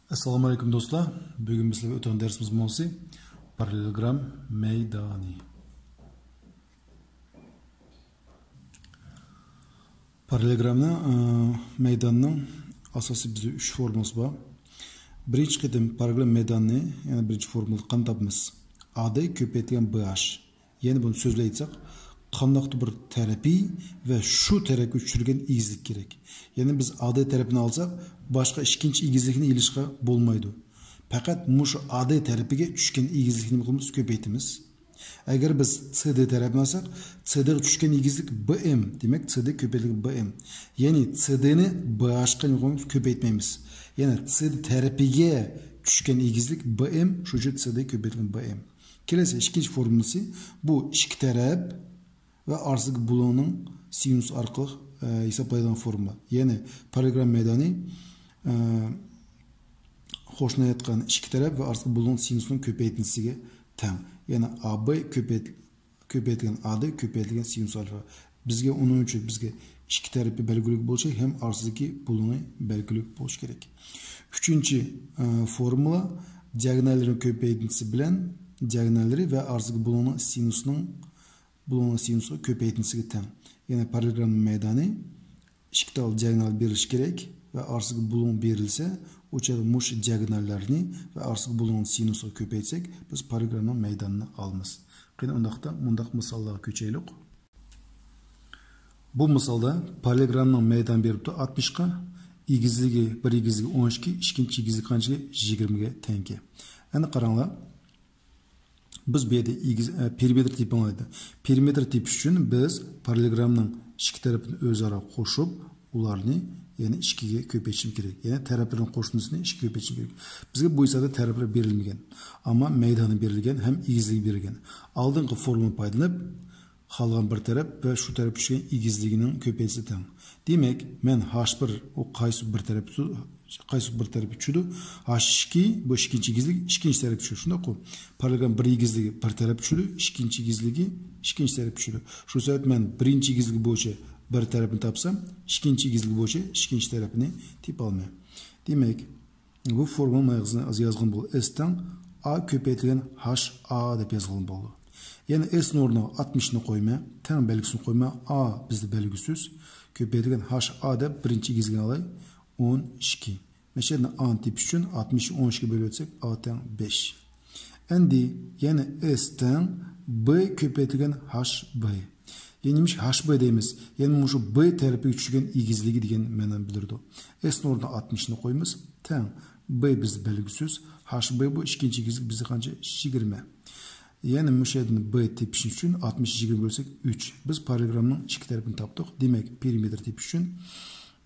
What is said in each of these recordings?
Assalomu alaykum do'stlar. Bugun bizlarga o'tgan darsimiz mavzusi parallelogram maydoni. Parallelogramning maydonining asosiy bizga 3 formulasi bor. Birinchi qitim parallelogram maydonni, ya'ni birinchi formulani qanday topamiz? AD ko'paytirilgan BH. Ya'ni buni so'zlaysak, qandaqdir bir tarafiy va shu tarafga tushirgan egizlik kerak. Ya'ni biz AD tarafini olsak, boshqa ikkinchi egizlikni ilishga bo'lmaydi. Faqat mushu AD tarafiga tushgan egizlikni qilamiz, ko'paytimiz. Agar biz CD tarafini olsak, CD ga tushgan egizlik BM, demak CD ko'paytirilgan BM. Ya'ni CD ni BH ga ko'paytmaymiz. Ya'ni CD tarafiga tushgan egizlik BM, shu uchun CD ko'paytirilgan BM. Kelasi ikkinchi formulasi bu ikki taraf ve arzık bloğunun sinüs arqılıq hesaplayılan formula. Yani parallelogram maydoni hoşlanayotgan ikki taraf ve arzık bloğun sinüsünün köpeytintisiga teng. Yani AB köpeytilgan AD köpeytilgan sinüs alfa. Bizga onun için bizga ikki tarafı belgülük bo'lsa hem arzıdaki bloğu belgülük bo'lish kerak. Üçüncü formula diagonallerin köpeytintisi bilen diagonalleri ve arzık bloğunun sinüsünün sinusu köpeytintisiga teng. Yani parallelogram maydoni ikki tal diagonal berilishi kerak ve arzık bloğun berilse, o'chada mush diagonallarni ve arzık bloğun sinusini köpeytsek, biz parallelogramning maydonini olamiz. Qani undaqda mundaq misollarga ko'chaylik. Bu misolda parallelogramning maydoni beribdi 60 ga, egizligi bir egizligi 12, ikkinchi egizlik qanchaga 20 ga teng. Endi qaranglar. Biz bu yerda perimetr tipi olaydi. Perimetr tipi uchun biz parallelogramning ikki tarafini o'zaro qo'shib, ularni yana 2 ga ko'paytishimiz kerak. Ya'ni taraflarning qo'shnisini 2 ga ko'paytishimiz kerak. Bizga bu esa taraflar berilmagan, ammo maydoni berilgan, ham egizligi berilgan. Oldingi formulani foydalanib, qolgan bir taraf va shu taraf tushgan egizligining ko'paytisi teng. Demak, men H1 o qaysi bir taraf tushdi, H2 bu ikkinchi egizlik ikkinchi taraf tushdi. Shunday qilib, parallelogram bir egizligi bir taraf tushdi, ikkinchi egizligi ikkinchi taraf tushdi. Shu sabab men birinchi egizlik bo'yicha bir tarafini topsam, ikkinchi egizlik bo'yicha ikkinchi tarafini topa olmayman. Demak, bu formula yozgan bo'ldi. S teng A ko'paytirilgan HA deb yozgan bo'ldi. Yani S o'rniga 60 ni qo'yma, teng belgisini qo'yma, A bizda belgisiz. Ko'paytirilgan HA deb birinchi egizlikni olay, 12. Mesela A tipi uchun 60 12 bölüp ötsek A teng 5. Endi yani S teng B ko'paytirilgan HB. Yani HB deymiz. Yani şu B tarafiga tushgan egizligi degan ma'noni bildirdi. S o'rniga 60 ni qo'yamiz, teng B bizda belgisiz. HB bu ikkinchi egizlik bizda qancha? 20. Yani müşahidini B tipi üçün 60-20 bölsek 3. Biz parallelogramning ikki tarafini topdik. Demek perimetr tipi üçün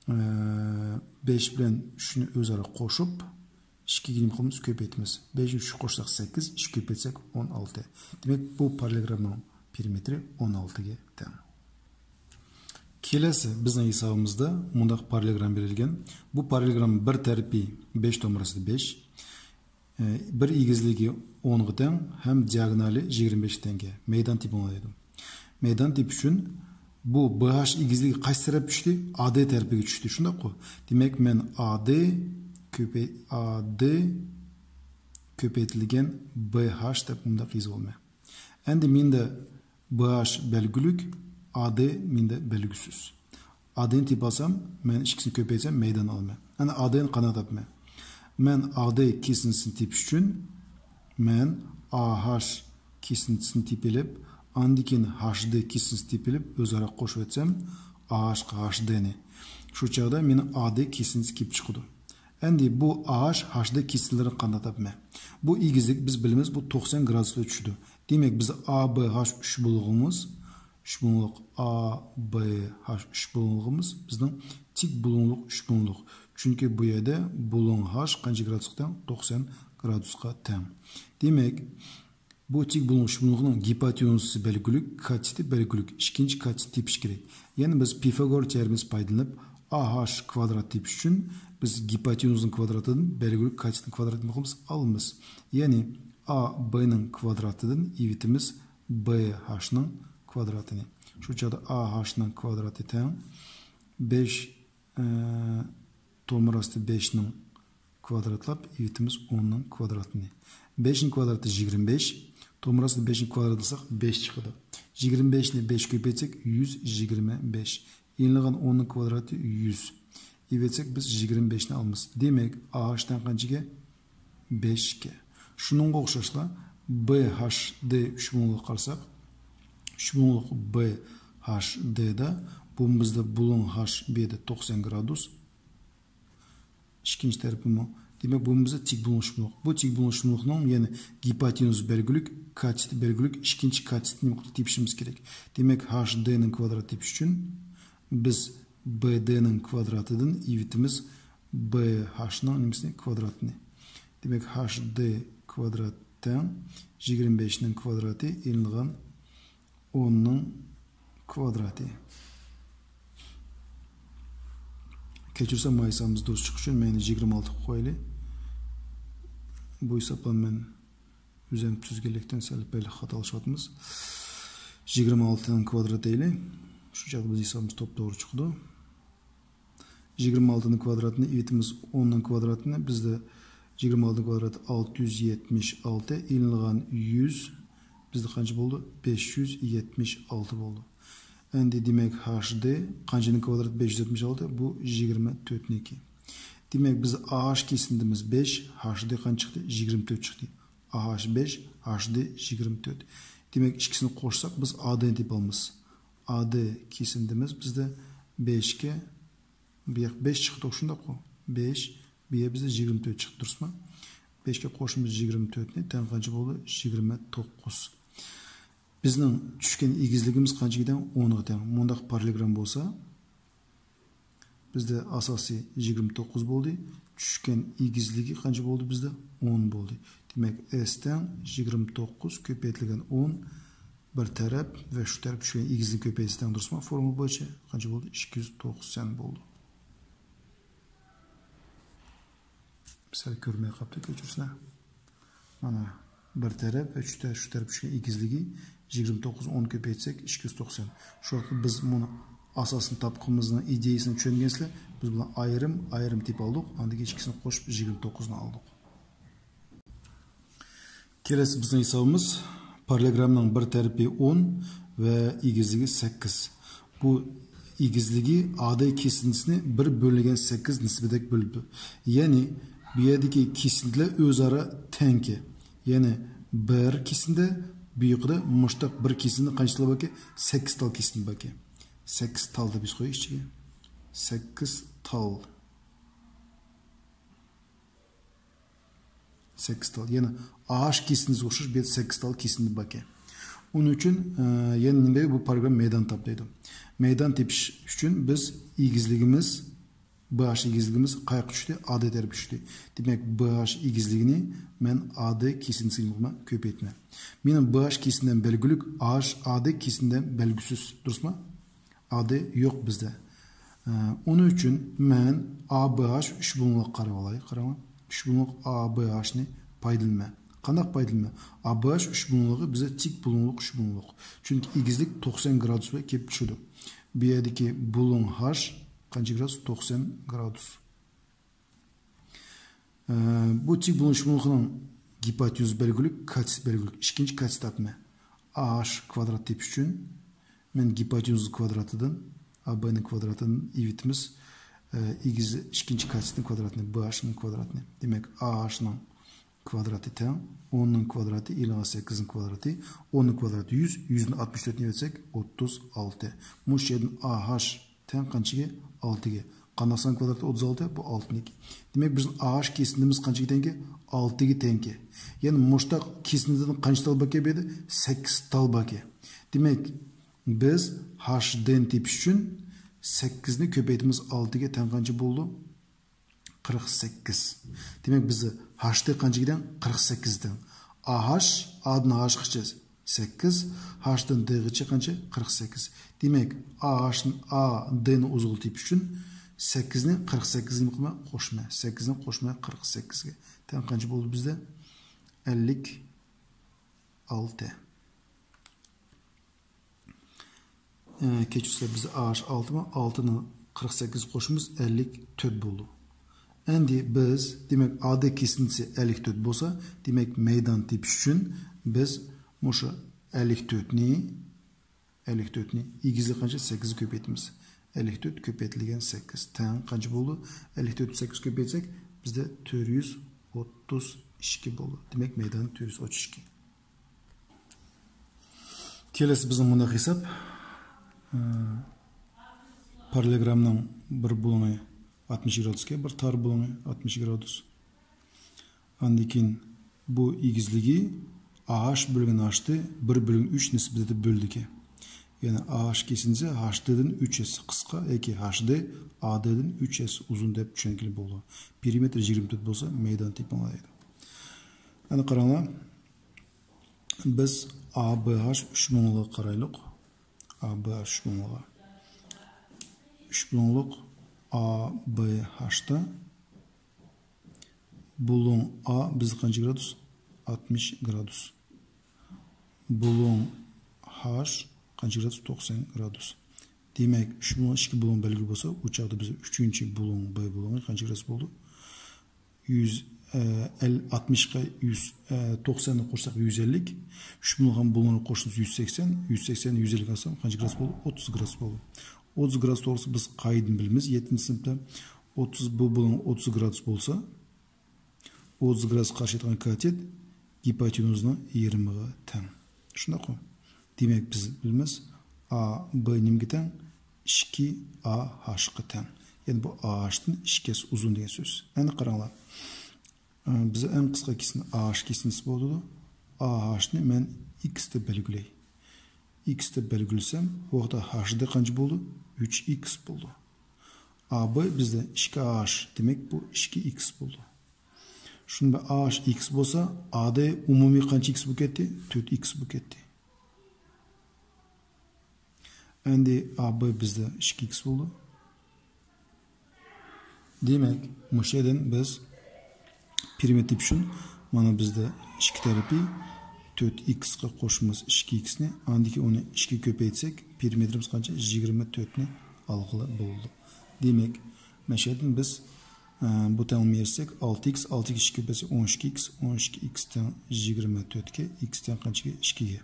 5 bilen 3'nü o'zaro qo'shib 2 ga qilamiz, ko'paytamiz. 5 3 qo'shsak 8, 2 ko'paytsak 16. Demek bu parallelogramning perimetri 16 ga teng. Kelasi bizning hisobimizda bundaq parallelogram berilgan. Bu parallelogram bir tarafi 5 to'g'risida 5. Bir egizligi 10 ga teng, hem diagonali 25 tenge. Maydon tipi olaydi. Maydon tipi uchun bu BH egizligi qaysi taraf tushdi? AD tarafiga tushdi. Shunday qo'y. Demak, men AD ko'paytirilgan BH deb bunda yozib olmayman. Endi menda BH belgilik, AD menda belgisiz. AD ni tip olsam, men ikkisini ko'paytsam maydon olaman. Endi AD ni qanday topman? Men AD kesintisini tipish uchun men AH kesintisini tipilib, andikin HD kesintisini tipilib o'zaro qo'shib o'tsam, AH HD ni. Shu chog'da meni AD kesintisi kelib chiqadi. Endi bu AH HD kesintilarini qanday topman? Bu egizlik biz bilamiz, bu 90 gradusga tushdi. Demak, biz ABH 3 bo'lug'imiz, 3 bo'lug'liq ABH 3 bo'lug'imiz bizning tik bo'lug'liq 3 bo'lug'liq. Çünkü bu yerda bulun H qancha gradusga teng? 90 gradusga teng. Demek bu tik bulun shunluqning gipotenuzi belgilik, katsiti belgilik, ikkinchi katsit tepish kerak. Yani biz Pifagor teoremini foydalanib AH kvadrat tepish uchun biz gipotenuzning kvadratidan belgilik katsitning kvadratini olamiz. Yani A B'ning kvadratidan evitimiz BH'ning kvadratini. Shu chog'da AH'ning kvadrati teng 5 to'g'ri 5 ning kvadratlab, evitimiz 10'ның kvadratını. 5'in kvadratı 25. Tomurasını 5'in kvadratlasak 5 çıkıdı. 25'ni 5 köpetsek 125. Yenilgan 10'ның kvadratı 100. Evetsek biz 25'ni almamız. Demek AH'dan kaçıge? 5'ke. Şunun okşaşla BHD 3 bulunluk qarsak, 3 bulunluk BHD'da bu bizde bulun HB'de 90 gradus. İkinci tarafı mı? Demek bu bizde tik bulunuşumluk. Bu tik bulunuşumlukның yani hipotenüz belgülük, katsiti belgülük, ikinci katsitini tepişimiz gerek. Demek HD'nin kvadrat tepiş için biz BD'nin kvadratıdan evitimiz BH'ның nemesini kvadratını. Demek HD kvadrattan 25'nin kvadratı yenilgan 10'ның kvadratı. Keçirsem maysamız durs çıkış için meni 26 koyli. Bu hesapla ben üzerine tüzgelikten selip belli hatalaşatımız. 26'nın kvadratı ile şu çağda biz hesabımız top doğru çıktı. 26'nın kvadratını evitimiz 10'nın kvadratını bizde 26 kvadratı 676 yenilgan 100 bizde kaçı oldu? 576 oldu. Endi demek HD kaçının kvadratı 576 bu 24'ünki. Demek biz AH kesindimiz 5, HD kaç çıktı? 24 çıktı. AH 5, HD 24. Demek ikisini koşsak biz AD'ni tip almamız. AD kesindimiz bizde 5'ke 5 çıktı şunda ko. 5 bir bizde 24 çıktı dursa. 5'ke koşumuz 24'ni ten kaçı oldu? 29. Bizning tushgan egizligimiz qanchadan 10 ga. Mundaq parallelogram bo'lsa, bizda asosiy 29 bo'ldi. Tushgan egizligi qancha bo'ldi bizda? 10 bo'ldi. Demak, S dan 29 ko'paytirilgan 10 bir taraf va shu taraf tushgan egizlik ko'paytirishdan durustmi? Formula bo'yicha qancha bo'ldi? 290 bo'ldi. Misal ko'rmay qolibdi, ko'chirsizlar. Mana bir taraf ve şu taraf tushgan egizligi 29 10 köpeytsek 290. Şu an biz bunu asasını tapqımızın ideyasını tushungansizlar. Biz bunu ayrım tip aldık. Andık ikisini qo'shib 29'ni aldık. Kelesi bizning hesabımız parallelogramning bir tarafi 10 ve egizligi 8. Bu egizligi AD kesintisini bir bölüngen 8 nisbetdek bölündü. Yani bu yerdeki kesintiler o'zaro tengki. Yani bir kesinde büyükde muştak bir kesinde kaçlı bakı 8 tal kesinde bakı. 8 talda biz koyuyoruz içine. 8 tal. 8 tal. Yani ağaç kesiniz oluşur bir 8 tal kesinde bakı. Onun için yani bu program meydan tapdaydı. Meydan tepiş için biz egizligimiz BH egizligimiz qayık düştü, AD terip düştü. Demek BH egizligini men AD kesintisini köpeytme. Benim BH kesininden belgülük, AD kesininden belgüsüz. Durusma? AD yok bizde. Onun için men ABH 3 bulunluk qarab alayı. Qarama. 3 bulunluk ABH'ni paydılma. Qanaq paydılma? ABH 3 bulunluğu bize tik bulunluk 3 bulunluk. Çünkü egizlik 90 gradus ve kep düşüdü. Bir yerdeki bulun H kaç gradus? 90 gradus. Bu tik bulunuşumluğunun hipotenüz belgülük, katsit belgülük. İkinci katsit atma. AH kvadrat tip üçün men hipotenüz kvadratıdan AB'nin kvadratının evitimiz egiz ikinci katsitin kvadratını, BH'nin kvadratını. Demek AH'nin kvadratı tam, 10'nun kvadratı ile 8'in kvadratı, 10'nun kvadratı 100, 100'ün 64'ni etsek 36. Bu şeyden AH tam kaçıge? 6'ga. Qanaqsan kvadratı 36, bu 6'nik. Demek bizim AH kesinimiz kaçıge tenki? 6'ga tenki. Yani muştaq kesinimizden kaç tal bakı bedi? 8 tal bakı. Demek biz H'den tepiş üçün 8'ni köpeytimiz 6'ga ten kaçı buldu? 48. Demek bizi H'de kaçı giden? 48'den. AH, A'dan H kaçacağız? 8. H'den D'ye kaçı? 48. Demek AH'ın A'den uzun tip üçün 8'ni 48'ni koşma koşma. 8'ni koşma 48'e. Ten kaçı buldu bizde? 56. Keçirse bize AH 6 mı? 6'nı 48 koşumuz 54 buldu. Endi biz demek AD kesintisi 54 bolsa, demek meydan tepiş üçün biz muşu 54'ni igizli qancha 8 köpeytimiz. 54 köpeytilgan 8 tan qancha bo'ldi? 54 8 köpeytsek bizde 432 bo'ldi. Demek meydan 432. Kelesi bizim bunda hesap parallelogramның bir bulunu 60 gradusga, bir tar bulunu 60 gradus. Andikin bu igizligi AH bölgen H'ti 1 bölgen 3 nisbetinde böldüke. Yani AH kesince HD'den 3S kıska, eki HD AD'den 3S uzun dep düşünkili bolu. Perimetre 24 bolsa meydan tipi olaydı. Yani qaranglar, biz ABH 3 bulunluğa qaraylık. ABH 3 bulunluğa. 3 bulunluk ABH'da bulun A biz kaç gradus? 60 gradus. Bulun H kaç gradus? 90 gradus. Demek 3 bulun 2 bulun belirli olsa uçakta bize 3. bulun B bulunu kaç gradus oldu? 60'a 190'ı koşsak 150. 3 bulun bulunu koştunuz 180. 180 150 alsam kaç gradus oldu? 30 gradus oldu. 30 gradus doğrusu biz kaydını bilmemiz. 7. sınıfta 30 bu bulun 30 gradus bolsa 30 gradus karşı etken katet hipotenuzuna 20'ga ten. Şuna koy. Demek biz bilmez A B nimge ten 2 A H'ga ten. Yani bu AH'ın 2'si uzun degan söz. Endi qaranglar. Bize en kısa kesin AH kesintisi bo'ldi. AH'ni men X deb belgilay. X deb belgilsem, bu vaqtda H'da qancha bo'ldi? 3x bo'ldi. AB bizde 2AH demek bu 2x bo'ldi. Shunda AH x bo'lsa, AD umumiy qancha x bo'lib ketdi? 4x bo'lib ketdi. Endi AB bizde 2x bo'ldi. Demek bu şeyden biz perimetr üçün mana bizde 2 tarafi 4x'ga qo'shimiz 2x'ni, andiki onu 2 köpeytsek perimetrimiz qancha? 24'ni algılı bo'ldi. Demek meşedin biz bu tanımı yersek 6x 2 köpeyse 12x 12x'ten 24'ke x'ten qanchaga 2'ga.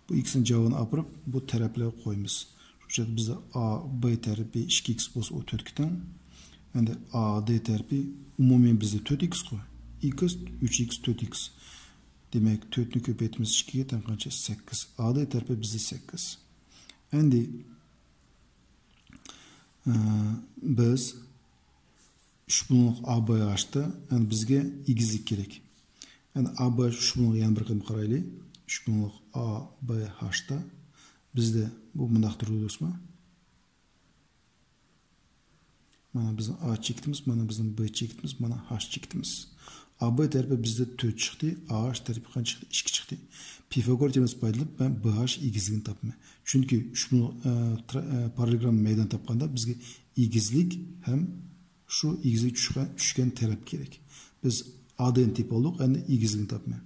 Bu x'in cevabını apırıp bu taraflara koymiz. Şurada bizde A B tarafi 2x bo'lsa o 4'ten. Endi A D tarafi umumiy bizde 4x koy. X 3x 4x. Demek 4'nü köpeytimiz 2'ye ten qancha? 8. AD tarafi bizde 8. Endi biz 3 bulunluq ABH'da yani bizge igizlik gerek. Yani ABH 3 bulunluq yani bir qadam qarayli. 3 bulunluq ABH'da bizde bu mındaq durur mu? Mana bizim A çektimiz, mana bizim B çektimiz, mana H çektimiz. AB tarafi bizde 4 çıktı, AH tarafi kaç çıktı? 2 çıktı. Pifagor teoremasi paydalanıp ben BH igizligini tapma. Çünkü şu parallelogram meydan tapqanda bizge igizlik hem şu igizlik düşken taraf gerek. Biz AD'ni tip olduk, endi igizligini tapma.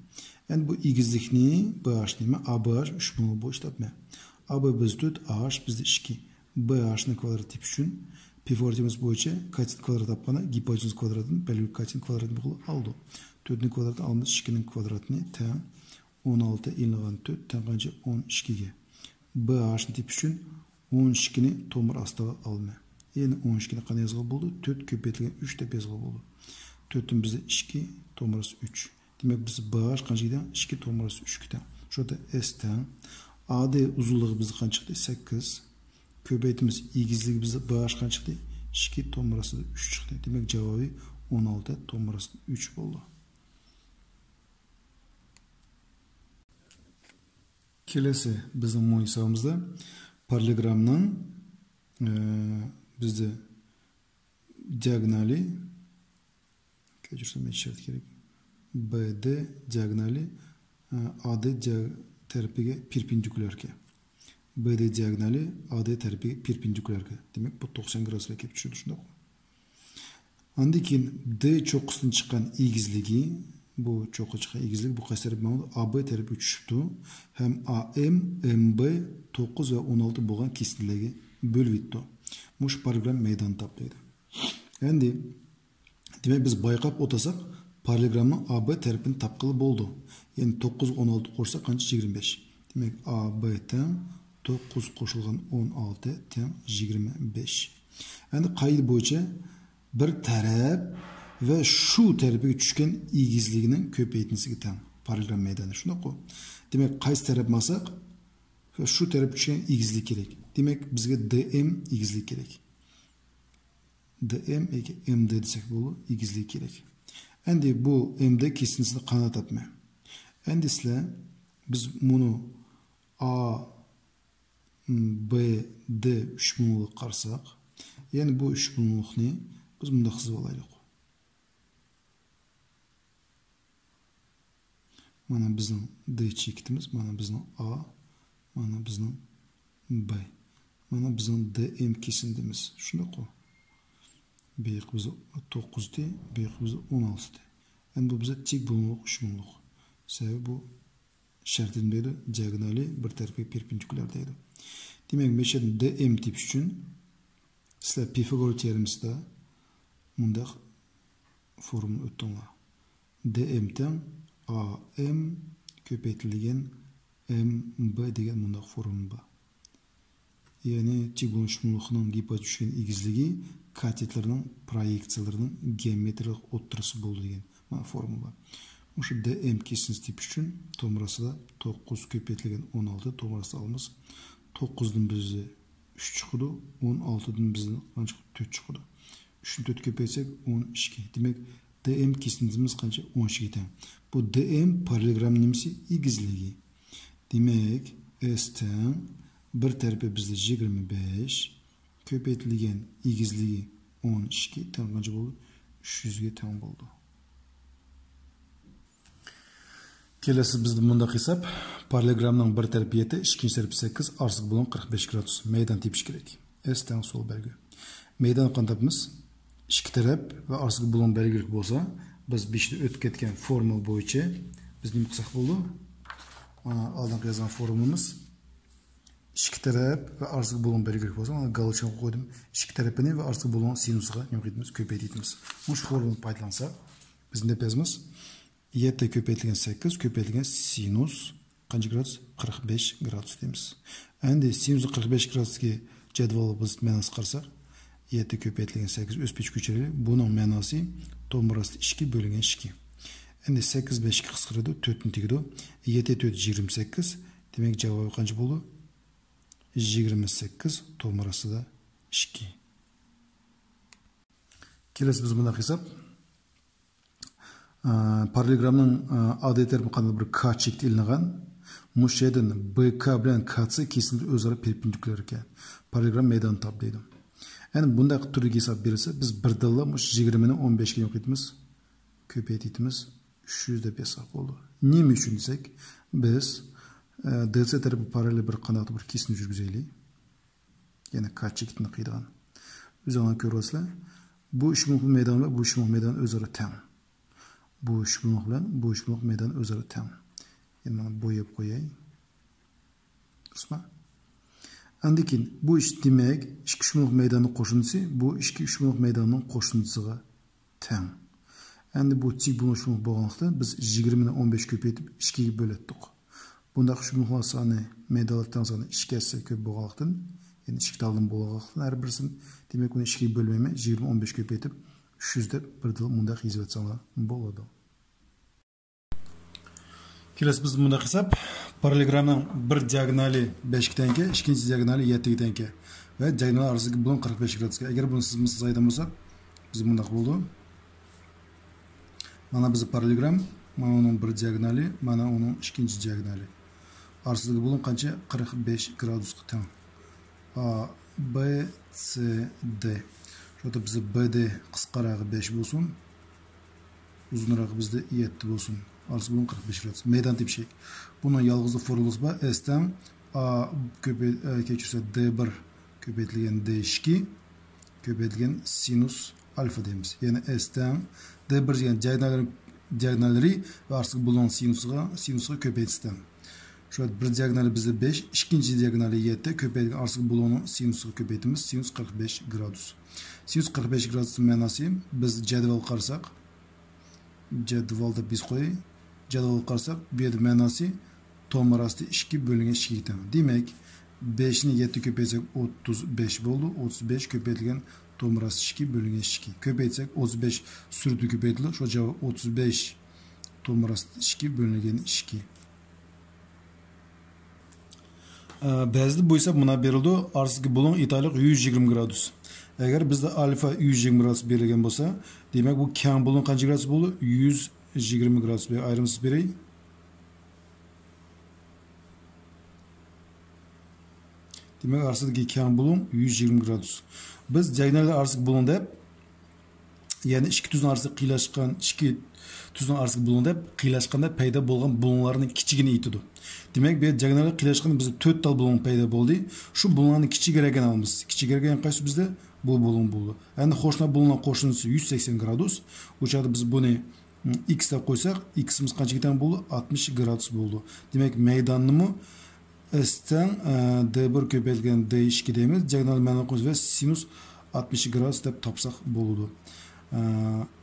Yani bu igizlikni BH nima? ABH 3 bulunluq bo'yicha tapma. AB biz 4, AH bizde 2. BH'ni kvadrat tip üçün Pifagor teoremasi bo'yicha katin kvadrat tapqanda hipotenuz kvadratini belirli katin kvadratini aldı. 4'nin kvadratini almış, 2'nin kvadratini ten 16 ilg'an 4 ten qancha 12'ga. BH'ni tip üçün 12'ni tomir astiga alma. Yani 12'ni qanday yozgan bo'ldi? 4 ko'paytirilgan 3 deb yozgan bo'ldi. 4'ün bizde 2 tomirasi 3. Demek biz BH qancha ekan? 2 tomirasi 3 ekan. Şurada S ten AD uzunluğu bizde qancha chiqdi? 8. Köpeytimiz igizligi bizde BH qancha chiqdi? 2 tomirasi 3 chiqdi. Demek cevabı 16 tomirasi 3 bo'ldi. Kelesi bizim bu hesabımızda paralelogramның bizde diagonali geçirsem gerek. BD diagonali AD tarafiga perpendikularga. BD diagonali AD tarafiga perpendikularga. Demek bu 90 gradusga kelib tushadi shunday. Andan keyin D cho'qqisidan chiqqan egizligi, bu cho'qqi chiqqan egizlik bu qaysi taraf bo'ldi? AB tarafiga tushibdi. Hem AM, MB 9 ve 16 bo'lgan kesinlarga bo'lib o'tdi. Mush parallelogram meydan taplaydi. Endi Demek biz bayqab o'tasak, parallelogramning AB tarafini topqili bo'ldi. Ya'ni 9 16 qo'shsak qancha 25. Demak AB teng 9 qo'shilgan 16 teng 25. Endi qoida bo'yicha bir taraf ve şu tarafga tushgan egizligining ko'paytmasiga teng parallelogram maydoni. Shunday-ku. Demak, qaysi taraf olsak, şu tarafga tushgan egizlik kerak. Demak, bizga DM egizlik kerak. DM yoki MD desak bo'ladi, egizlik kerak. Endi bu MD kesintisini qanday topmay. Endi sizlar biz buni A B D 3 bunliq qarsak, ya'ni bu 3 bunliqni biz bunda qilib olaylik. Mana bizning D chekitimiz, mana bizning A, mana bizning B. Mana bizning DM kesindimiz. Shunday-ku. B bize 9 de, B bize 16 de. Endi bu bize tek bunliq, 3 bunliq. Sebebi bu şartın deydi, diagonali bir tarafga perpendikular deydi. Demek mesela DM tip üçün sizler Pifagor teoremizde mundaq formül ötdüңlar. DM-ten AM köpeytilgen MB degan mundaq formül var. Yani tek bulunuşluluğunun gipoz düşen egizligi katetlerinin proyeksiyalarının geometrik oturası boldu degan formül var. Şu DM kesiniz tip üçün tomrası da 9 köpeytilgen 16 tomrası alımız 9'dan bize 3 çıkıdı, 16'dan bize 4 çıkıdı. 3'ün 4 köpeysek 12. Demek DM kesinimiz kança 12 tane. Bu DM paralelogram nemesi egizligi. Demek S'ten bir tarafı bizde 25 köpeytilgen egizligi 12 tane kança oldu? 300'ge tane oldu. Kelesi bizde bundaq hesap paralelogramning bir tarafı 7, ikinci tarafı 8, arsız bulan 45 gradus. Meydan tepiş gerek. S teng sol belgi. Meydan qandapmiz? İki taraf ve arsız bulan belgilik bolsa, biz beşte ötüp ketken formül boyunca biz nima qilsak bo'ldi? Mana oldingi yozgan formulimiz iki taraf ve arsız bulan belgilik bolsa, mana galchani qo'ydim. İki tarafini ve arsız bulan sinusiga nima qilamiz? Ko'paytiramiz. Mana shu formulni foydalansa, biz ne yapamiz? 7 köpeytilgen 8 köpeytilgen sinus qancha gradus? 45 gradus deymiz. Endi sinus 45 gradusga jadval biz ma'nosini qarsak, 7 köpeytilgen 8 o'sbich ko'chiraylik. Buning ma'nosi tomrasi 2 bo'lgan 2. Endi 8 5 ga qisqaradi, 4 ni tegadi. 7 4 28. Demak javobi qancha bo'ldi? 28 tomrasida 2. Kelasi biz bunday hisob paralelogramning AD tarafi qanday bir K chekti ilingan. Mushedin BK bilan K'si kesinlikle o'zaro perpendikular ekan. Parallelogram maydonni top deydi. Endi bunday turdagi hisob berilsa, biz birdilla 20 ni 15 ga yo'qotamiz, ko'paytiramiz, 300 deb hisob bo'ldi. Nima uchun desak, biz DC tarafi parallel bir qanday bir kesin yurgizaylik. Ya'ni K chekitini qiydigan. O'zingizlar ko'rasizlar, bu 3 bunliq maydon va bu 3 bunliq maydon o'zaro teng. Bu 3 bunliq bilan bu 3 bunliq maydon o'zaro teng. Endi mana bo'yab qo'yay. Qisma. Andikin bu ish demak 2 bunliq maydonning qo'shindisi bu 2 bunliq maydonning qo'shindisiga teng. Endi bu tik bunliq bo'lganlikdan biz 20 ni 15 ko'paytib 2 ga bo'latdik. Bunda 3 bunliqlar soni maydonlar soni 2 ga ko'p bo'lganlikdan, ya'ni 2 taldan bo'lganlikdan har birisini demak uni 2 ga bo'lmayman, 20 15 ko'paytib 300 deb bir dil bunda yozib etsanlar bo'ladi. Kelasi biz bunda hisob paralelogramning bir diagonali 5 tenga, ikkinchi diagonali 7 tenga va diagonal orasiga bulan 45 gradusga. Agar buni siz aytgan bo'lsak, biz bunda bo'ldi. Mana biz parallelogram, mana uning bir diagonali, mana uning ikkinchi diagonali. Orasiga bulan qancha? 45 gradusga teng. A B C D. Şurada bize BD qisqarog'i 5 bo'lsin, uzunrog'i bizda 7 bo'lsin. Arası bunun 45 gradus. Meydan tip şey. Bunun yalğızlı formülüsü var. S'ten A keçirse D1 köpeytilgen D2 köpeytilgen sinus alfa deyimiz. Yani S'ten D1 yani diagonalleri ve artık bulunan sinusuga köpeytisden. Şöyle bir diagonali bizde 5, ikinci diagonali 7, köpeydiğin arsız bulunun sinüsü köpeytimiz sinüs 45 gradus. Sinüs 45 gradus'un manası biz cedvel qarsak, cedvelda biz koy, cedvel qarsak bu yerda manası tomarası 2 bölünge 2 teң. Demek 5'ni 7 köpeytsek 35 oldu. 35 köpeytilgen tomarası 2 bölünge 2. Köpeytsek 35 sürdü köpeytilir. Şu cevap 35 tomarası 2 bölüngen 2. Bazıda bu ise buna verildi. Arsızki bulun italik 120 gradus. Eğer bizde alfa 120 gradus verilgen olsa, demek bu keng bulun kaç gradus buldu? 120 gradus. Ayrımsız birey. Demek arsıdaki keng bulun 120 gradus. Biz diagonalda arsızki bulun dep, yani iki tuzun arsızki kıylaşkan, iki tuzun arsızki bulun dep, kıylaşkanda payda bolgan bulunlarının kiçigini itidu. Demek bir diagonalda kıylaşkanda bizde 4 tal bulun payda boldu. Şu bulunlarının kiçik gereken alımız. Kiçik gereken kaç bizde? Bu bulun buldu. Yani hoşuna bulunan koşunusu 180 gradus. Uçakta biz bunu x de koysak, x'imiz kaç giden buldu? 60 gradus buldu. Demek meydanımı S'ten D1 köpeytilgen D2 deymiz. Diagonal мәні qo'yib ve sinus 60 gradus deb topsak bo'ladi.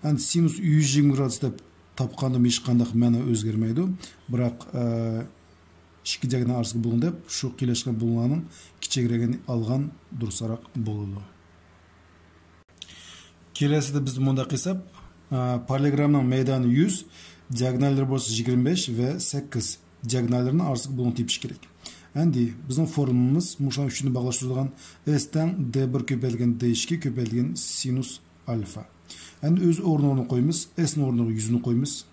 Endi sinus 120 gradus deb topganda hech qanday ma'no o'zgarmaydi. Biroq ikki diagonal arasida bo'lgan deb shu qiyilashgan bo'lganning kichikragini olgan dursaroq bo'ladi. Kelesida biz bunda qilsak, parallelogramning maydoni 100, diagonallar bo'lsa 25 ve 8 diagonallarning arasida bo'lgan tepish kerak. Endi bizning formulamiz muşan üçünü bağlaştırılgan S'ten D1 köpeytilgen D2 köpeytilgen sinus alfa. Endi öz o'rnini qo'yamiz. S'ning o'rniga 100'ni qo'yamiz.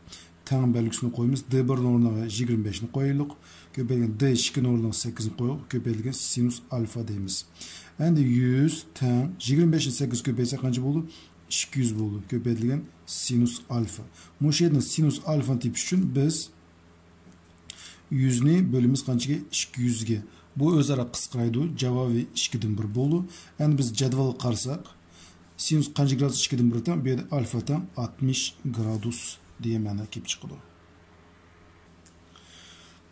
Teng belgisini qo'yamiz. D1'ning o'rniga 25'ni qo'yaylik. Köpeytilgen D2'ning o'rniga 8'ni qo'yib, köpeytilgen sinus alfa deymiz. Endi 100 teng 25'ni 8 köpeyse qancha bo'ldi? 200 bo'ldi. Köpeytilgen sinus alfa. Mush yerda sinus alfa tepish uchun biz 100'ni bölümümüz qanchaga 200'ge. Bu o'zaro qisqaraydi. Javobi 2'den 1 bo'ldi. Endi biz jadval qarsak, sinus qancha gradus 2'den 1 tan, bu yerda alfa tan 60 gradus deya ma'no kelib chiqadi.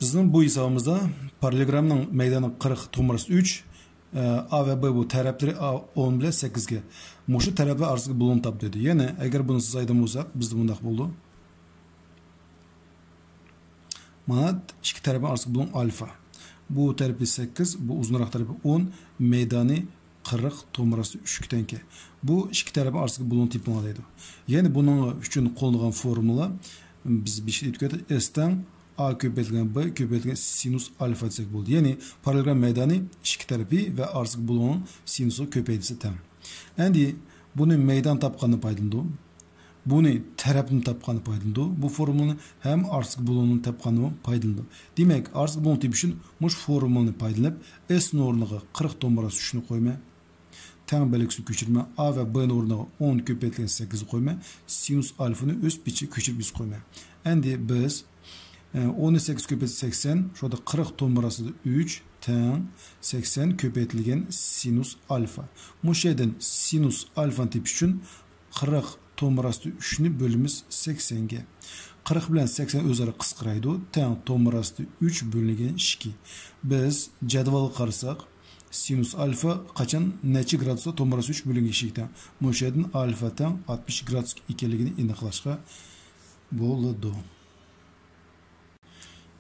Bizning bu hisobimizda parallelogramning maydoni 40 to'g'risi 3, A ve B bu tarafları 10 bilan 8'ge. Mushu taraflar orasiga bo'lin top dedi. Ya'ni agar buni siz aytgan bo'lsak, bizda bunday bo'ldi. Mana iki tarafın arasında bulunan alfa. Bu tarafı 8, bu uzunrak tarafı 10, meydani 40, tomarası 3 tenke. Bu iki tarafın arasında bulunan tip buladaydı. Yani bunun için kullanılan formula biz bir şey dedik. S'ten A köpeytilgen B köpeytilgen sinus alfa desek buldu. Yani paralelogram meydani iki tarafı ve arasında bulunan sinusu köpeytisi tem. Yani bunun meydan tapkanı paylandı. Bunu tarafını tapkanı paylandı. Bu formülünü hem arsız bulunun tapkanı paylandı. Demek arsız bulun tipi için muş formülünü paylanıp S'nin ornuna 40 tomarası 3'nü koyma. Teng belgisini köçürme. A ve B'nin ornuna 10 köpeytilgen 8'i koyma. Sinus alfanı öz biçi köçürüp biz koyma. Endi biz 18 köpeytilgen 80. Şurada 40 tomarası 3 teng 80 köpeytilgen sinus alfa. Muş yerden sinus alfa tipi için 40 tomarası 3'nü bölümümüz 80'ge. 40 bilen 80 özarı qisqaraydı. Teng tomarası 3 bölüngen 2. Biz jadval qarsak, sinus alfa qachon necha gradusda tomarası 3 bölüngen 2'den. Mo'shadan alfa teng 60 gradus ekanligini aniqlashga bo'ladi.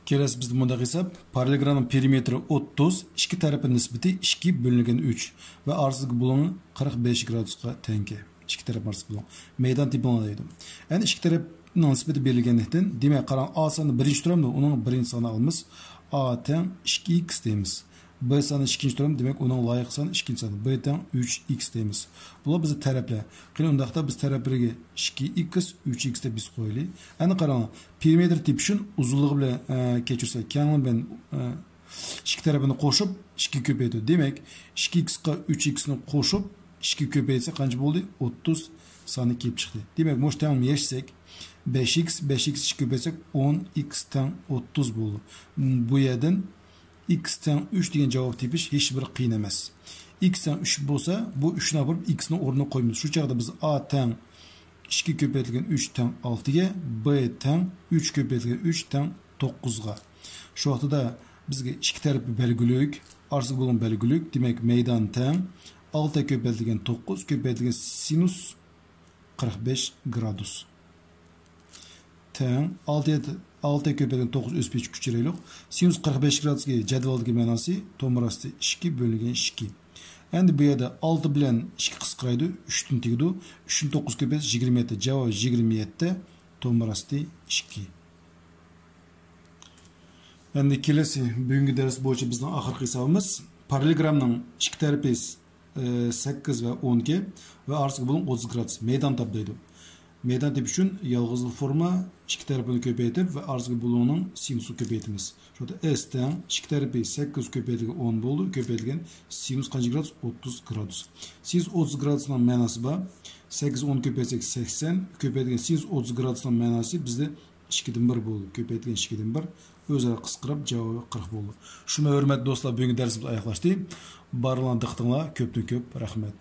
Kelasi bizda bunda hesap parallelogramning perimetri 30, iki tarafı nisbati 2 bölüngen 3 ve arsızlık bulunu 45 gradusga tenge. İki taraf arası bulun. Meydan tipi olaydı. Yani iki taraf nisbeti belirlendiğinden demek qaran A sanı birinci turamda onun birinci sanı alımız A teng 2x deymiz. B sanı ikinci turam demek onun layık sanı ikinci sanı. B teng 3x deymiz. Bu bize taraflar. Qilin undaqda biz taraflarga 2x 3x de biz qo'yaylik. Yani qaran perimetr tipi uchun uzunluğu bilan keçirsek, kenarı bilan iki tarafını qo'shib 2 ko'paydi. Demek 2x ga 3x'ni qo'shib 2 köpeyse kaç oldu? 30 sani kelib chiqdi. Demek mush tamam yashsak 5x 2 köpeysek 10x'ten 30 bo'ldi. Bu yerden x'ten 3 degan javob tepish hech bir qiyin emas. X'ten 3 bo'lsa, bu 3'ni olib x'ni o'rniga qo'yamiz. Shu chaqda biz A teng 2 köpeytilgan 3 teng 6 ga, B teng 3 köpeytilgan 3 teng 9 ga. Şu vaqtida bizga ikki tarafı belgülük, arsiga bo'lgan belgülük, demak maydon teng 6 ko'paytirilgan 9 ko'paytirilgan sinus 45 gradus. Teng 6 ko'paytirilgan 9 o'sbech kuchiraylik. Sinus 45 gradusga jadvaldagi ma'nosi to'g'ri 2 bo'lingan 2. Endi bu yerda 6 bilan 2 qisqaraydi, 3 dan tegdi. 3 dan 9 ko'paysa 27, javob 27, to'g'ri 2. Endi kelasi bugungi dars bo'yicha bizning oxirgi hisobimiz parallelogramning ikki tarafi 8 va 12 va arsiga bo'lgan 30 gradus maydon toplaydi. Maydon tep uchun yolg'iz forma ikki tarafini ko'paytirib va arsiga bo'lganning sinusini ko'paytiramiz. Shunda s teng ikki tarafi 8 ko'paytirgan 10 bo'ldi. Ko'paytirgan sinus qancha gradus? 30 gradus. Sinus 30 gradusning ma'nosi bor. 8 10 ko'paytirsak 80, ko'paytirgan sinus 30 gradusning ma'nosi bizda 2 dan 1 bo'ldi. Ko'paytirgan 2 dan 1 o'zaro qisqarib javobi 40 bo'ldi. Shunday hurmatli do'stlar, bugungi darsimizni oyoqlashdik. Barlarni diqqatinglar, ko'pdan ko'p rahmat.